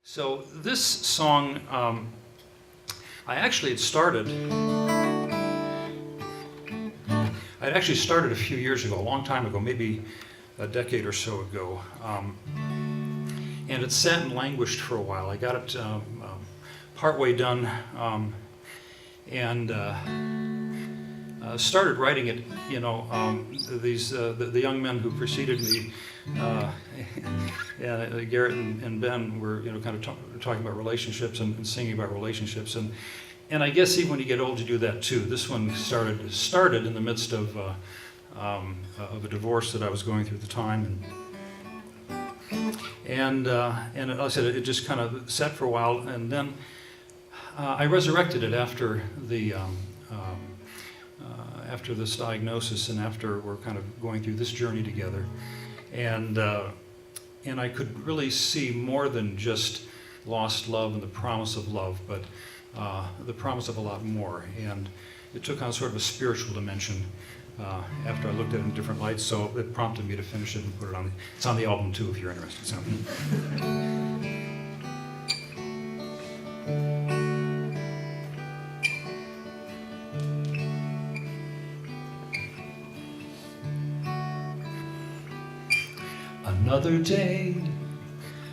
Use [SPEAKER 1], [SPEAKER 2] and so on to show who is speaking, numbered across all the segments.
[SPEAKER 1] So this song, I actually had started. I'd actually started a few years ago, a long time ago, maybe a decade or so ago, and it sat and languished for a while. I got it partway done, and started writing it. You know, the young men who preceded me, Garrett and Ben, were kind of talking about relationships and singing about relationships, and I guess even when you get old, you do that too. This one started in the midst of a divorce that I was going through at the time, and like I said, it just kind of sat for a while, and then I resurrected it after this diagnosis, and after we're kind of going through this journey together, and I could really see more than just lost love and the promise of love, but the promise of a lot more. And it took on sort of a spiritual dimension after I looked at it in different lights, so it prompted me to finish it and put it on. It's on the album too, if you're interested. So. Another day,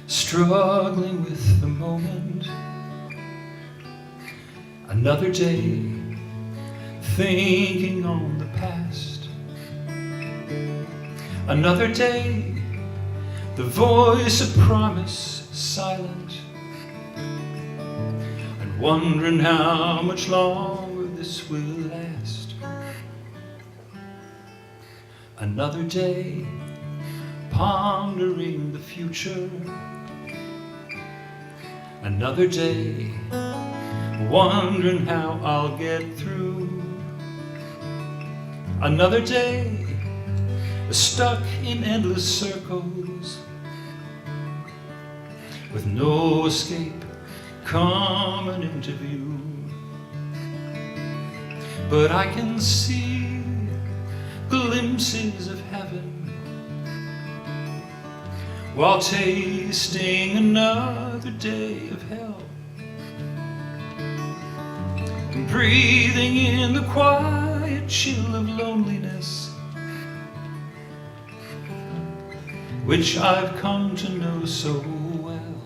[SPEAKER 1] struggling with the moment. Another day, thinking on the past. Another day, the voice of promise silent, and wondering how much longer this will last. Another day, pondering the future. Another day, wondering how I'll get through. Another day, stuck in endless circles, with no escape coming into view. But I can see glimpses of heaven while tasting another day of hell, and breathing in the quiet chill of loneliness, which I've come to know so well.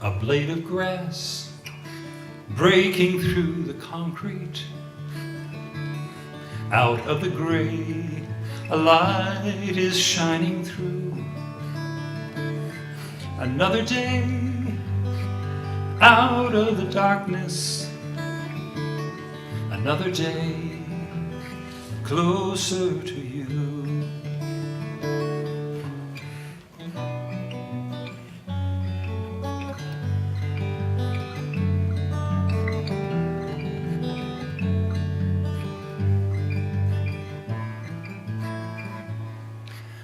[SPEAKER 1] A blade of grass breaking through the concrete, out of the gray a light is shining through. Another day, out of the darkness. Another day, closer to you.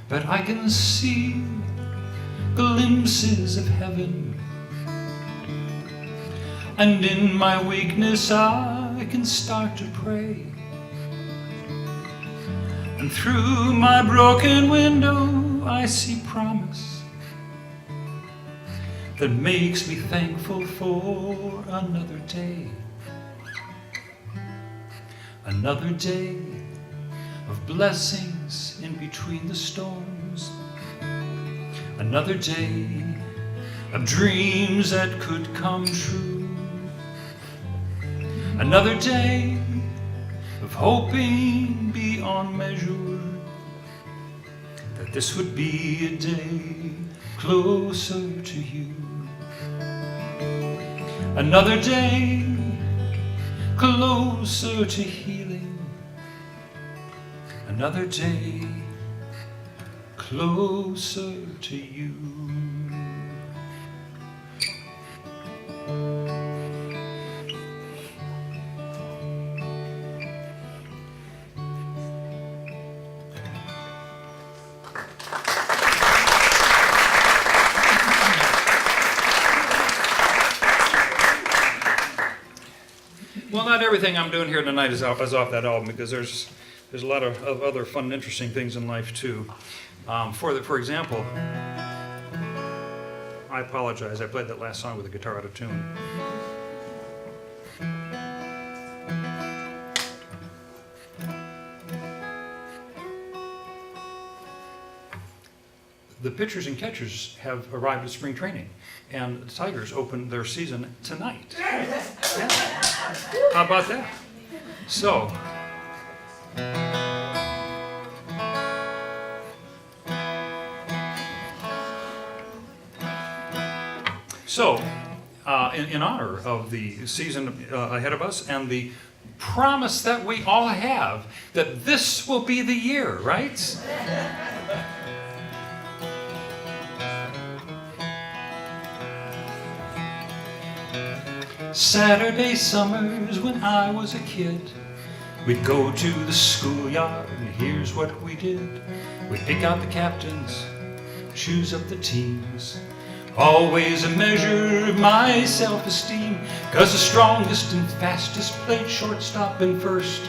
[SPEAKER 1] But I can see glimpses of heaven, and in my weakness I can start to pray, and through my broken window I see promise that makes me thankful for another day. Another day of blessings in between the storms. Another day of dreams that could come true. Another day of hoping beyond measure that this would be a day closer to you. Another day closer to healing. Another day closer to you. Well, not everything I'm doing here tonight is off that album, because there's a lot of other fun and interesting things in life too. For example, I apologize. I played that last song with the guitar out of tune. The pitchers and catchers have arrived at spring training, and the Tigers open their season tonight. Yeah. How about that? So, in honor of the season ahead of us and the promise that we all have that this will be the year, right? Saturday summers when I was a kid, we'd go to the schoolyard and here's what we did. We'd pick out the captains, choose up the teams, always a measure of my self-esteem, 'cause the strongest and fastest played shortstop and first.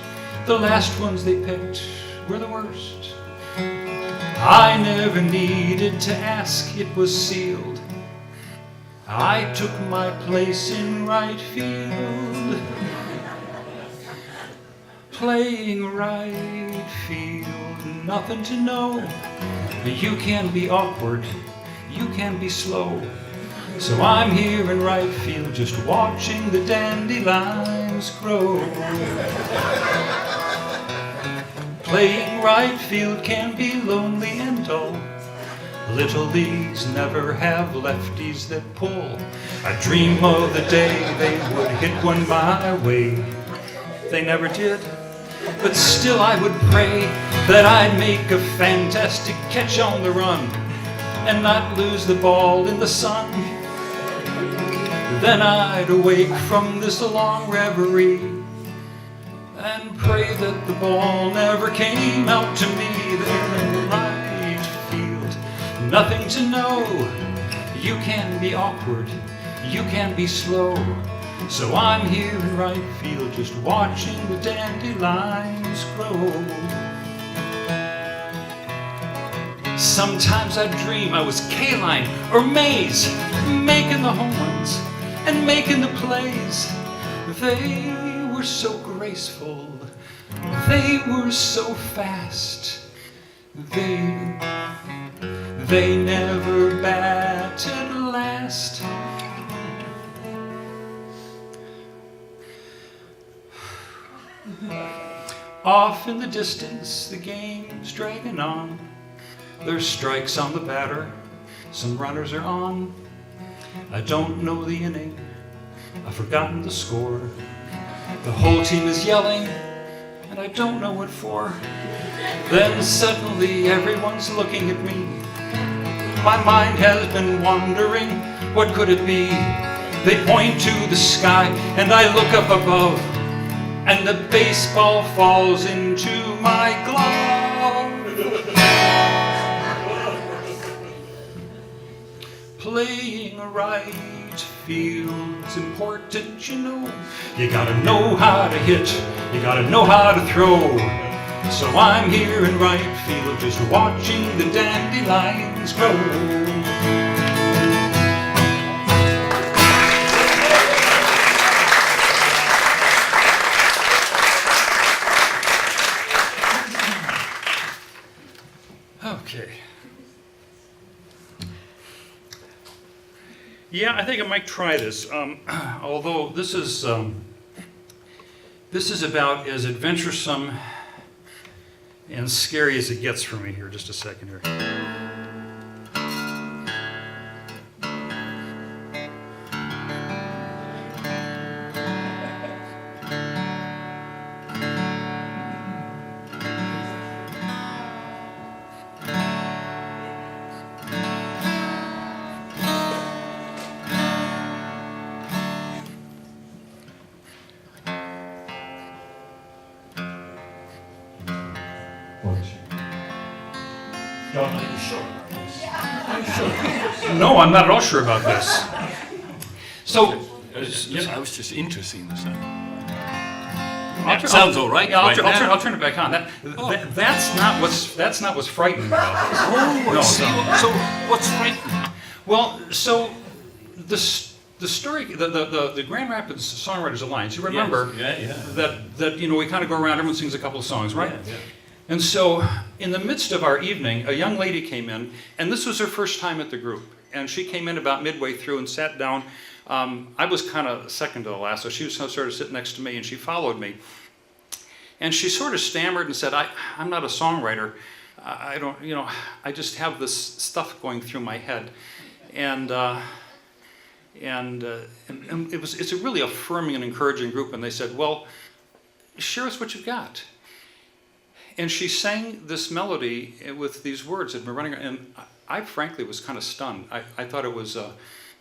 [SPEAKER 1] The last ones they picked were the worst. I never needed to ask, it was sealed. I took my place in right field, playing right field, nothing to know. You can be awkward, you can be slow, so I'm here in right field just watching the dandelions grow. Playing right field can be lonely and dull. Little leagues never have lefties that pull. I dream of the day they would hit one my way. They never did, but still I would pray that I'd make a fantastic catch on the run and not lose the ball in the sun. Then I'd awake from this long reverie and pray that the ball never came out to me there in the right field. Nothing to know, you can be awkward, you can be slow, so I'm here in right field just watching the dandelions grow. Sometimes I dream I was K-line or Mays, making the home runs and making the plays. They were so graceful, they were so fast, they never batted last. Off in the distance, the game's dragging on. There's strikes on the batter, some runners are on. I don't know the inning, I've forgotten the score. The whole team is yelling, and I don't know what for. Then suddenly everyone's looking at me. My mind has been wandering, what could it be? They point to the sky, and I look up above, and the baseball falls into my glove. Playing right field's important, you know. You gotta know how to hit, you gotta know how to throw. So I'm here in right field just watching the dandelions grow. Okay. Yeah, I think I might try this. Although this is about as adventuresome and scary as it gets for me here. Just a second here.
[SPEAKER 2] John, are you sure about this? Are you sure?
[SPEAKER 1] No, I'm not at all sure about this. So,
[SPEAKER 2] I was just interested in this.
[SPEAKER 1] I'll
[SPEAKER 2] Sounds all right.
[SPEAKER 1] Yeah,
[SPEAKER 2] right now.
[SPEAKER 1] I'll turn it back on. That's not what's frightening about this.
[SPEAKER 2] Oh,
[SPEAKER 1] No,
[SPEAKER 2] see,
[SPEAKER 1] no.
[SPEAKER 2] so what's frightening?
[SPEAKER 1] Well, so the story, the Grand Rapids Songwriters Alliance, you remember that we kind of go around, everyone sings a couple of songs, right?
[SPEAKER 2] Yeah.
[SPEAKER 1] And so in the midst of our evening, a young lady came in, and this was her first time at the group. And she came in about midway through and sat down. I was kind of second to the last, so she was sort of sitting next to me, and she followed me. And she sort of stammered and said, I'm not a songwriter. I don't, I just have this stuff going through my head. And it's a really affirming and encouraging group. And they said, well, share us what you've got. And she sang this melody with these words that had been running, and I frankly was kind of stunned. I thought it was an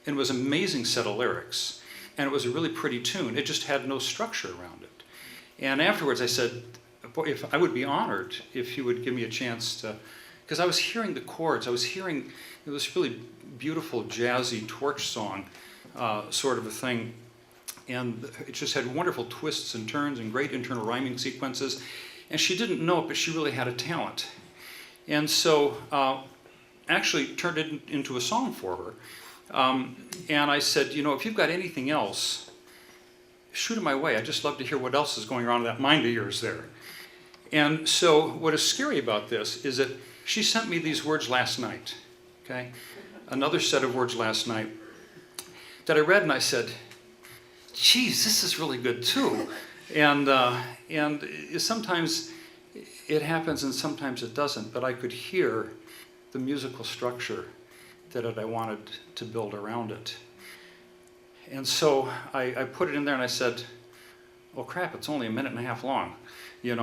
[SPEAKER 1] amazing set of lyrics, and it was a really pretty tune. It just had no structure around it. And afterwards I said, boy, if I would be honored if you would give me a chance to, because I was hearing the chords, I was hearing this really beautiful jazzy torch song sort of a thing, and it just had wonderful twists and turns and great internal rhyming sequences. And she didn't know it, but she really had a talent. And so actually turned it into a song for her. And I said, if you've got anything else, shoot it my way. I'd just love to hear what else is going on in that mind of yours there. And so what is scary about this is that she sent me these words last night, okay? Another set of words last night that I read, and I said, geez, this is really good too. And sometimes it happens and sometimes it doesn't, but I could hear the musical structure that I wanted to build around it. And so I put it in there and I said, well, crap, it's only a minute and a half long. You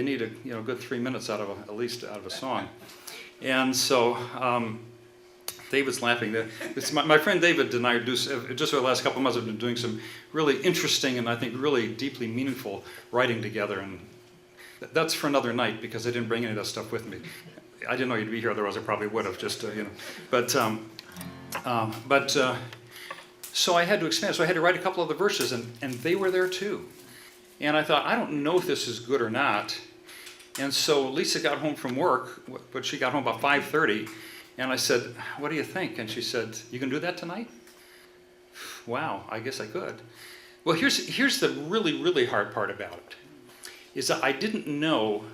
[SPEAKER 1] need a good 3 minutes at least out of a song. And so David's laughing. My friend David and I, just over the last couple of months, have been doing some really interesting and I think really deeply meaningful writing together. And that's for another night because I didn't bring any of that stuff with me. I didn't know you'd be here, otherwise I probably would have just, So I had to expand. So I had to write a couple of the verses, and they were there too. And I thought, I don't know if this is good or not. And so Lisa got home from work, but she got home about 5:30. And I said, what do you think? And she said, you can do that tonight? Wow, I guess I could. Well, here's the really, really hard part about it, is that I didn't know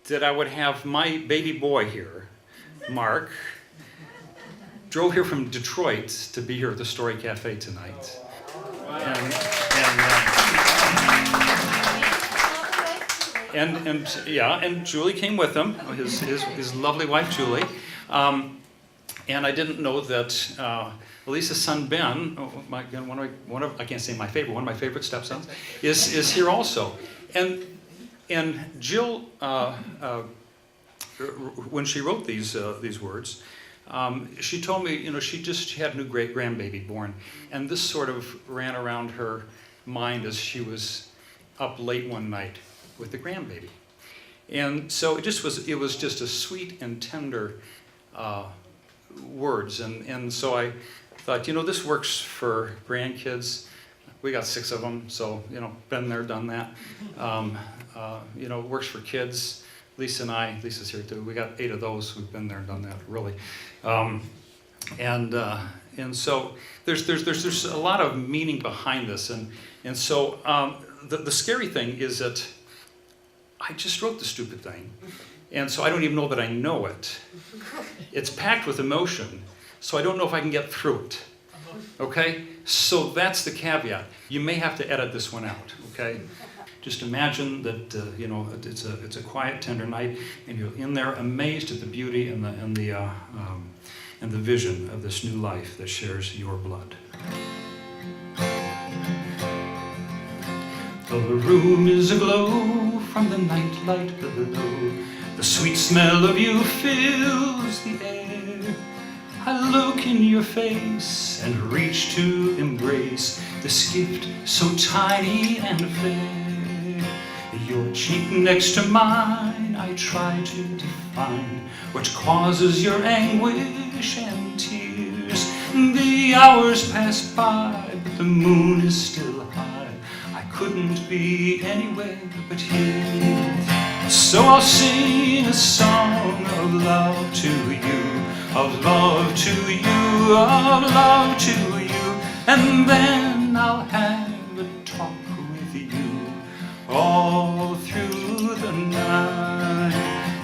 [SPEAKER 1] that I would have my baby boy here, Mark, drove here from Detroit to be here at the Story Cafe tonight. And Julie came with him, his lovely wife Julie. And I didn't know that Lisa's son Ben, I can't say my favorite, one of my favorite stepsons, is here also. And Jill, when she wrote these words, she told me, she had a new great grandbaby born, and this sort of ran around her mind as she was up late one night with the grandbaby. And so it was just a sweet and tender words, and so I thought, this works for grandkids. We got 6 of them, so been there, done that. It works for kids. Lisa and I, Lisa's here too. We got 8 of those who've been there, done that, really. And so there's a lot of meaning behind this, and so the scary thing is that I just wrote the stupid thing, and so I don't even know that I know it. It's packed with emotion, so I don't know if I can get through it. Okay? So that's the caveat. You may have to edit this one out, okay? Just imagine that it's a quiet, tender night, and you're in there amazed at the beauty and the vision of this new life that shares your blood. The room is aglow from the nightlight below. The sweet smell of you fills the air. I look in your face and reach to embrace this gift so tiny and fair. Your cheek next to mine, I try to define what causes your anguish and tears. The hours pass by, but the moon is still high. I couldn't be anywhere but here. So I'll sing a song of love to you, of love to you, of love to you, and then I'll have a talk with you all through the night.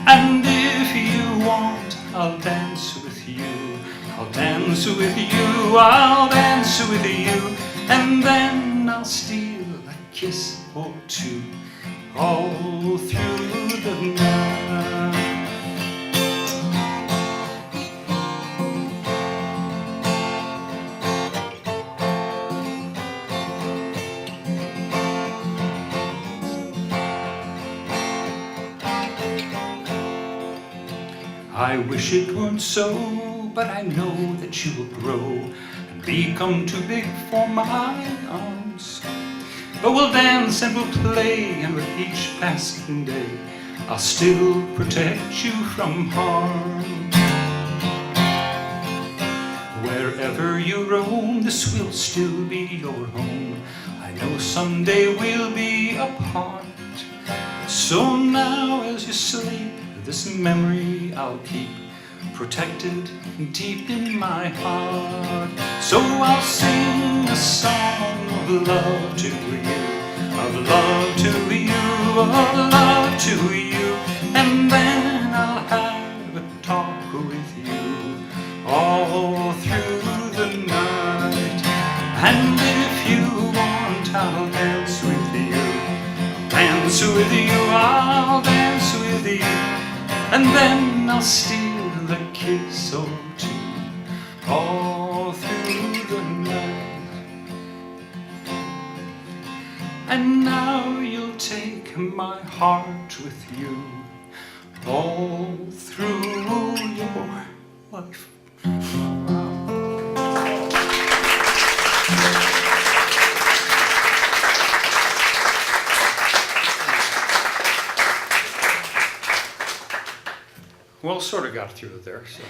[SPEAKER 1] And if you want, I'll dance with you, I'll dance with you, I'll dance with you, and then I'll steal a kiss or two all through the night. I wish it weren't so, but I know that you will grow and become too big for my arms. But we'll dance and we'll play, and with each passing day I'll still protect you from harm. Wherever you roam, this will still be your home. I know someday we'll be apart. So now as you sleep, this memory I'll keep protected deep in my heart. So I'll sing a song of love to you, of love to you, of love to you, and then I'll have a talk with you all through the night. And if you want, I'll dance with you, I'll dance with you, I'll dance with you, and then I'll steal a kiss or two all through the night. And now you'll take my heart with you all through your life. Well, sort of got through it there. So.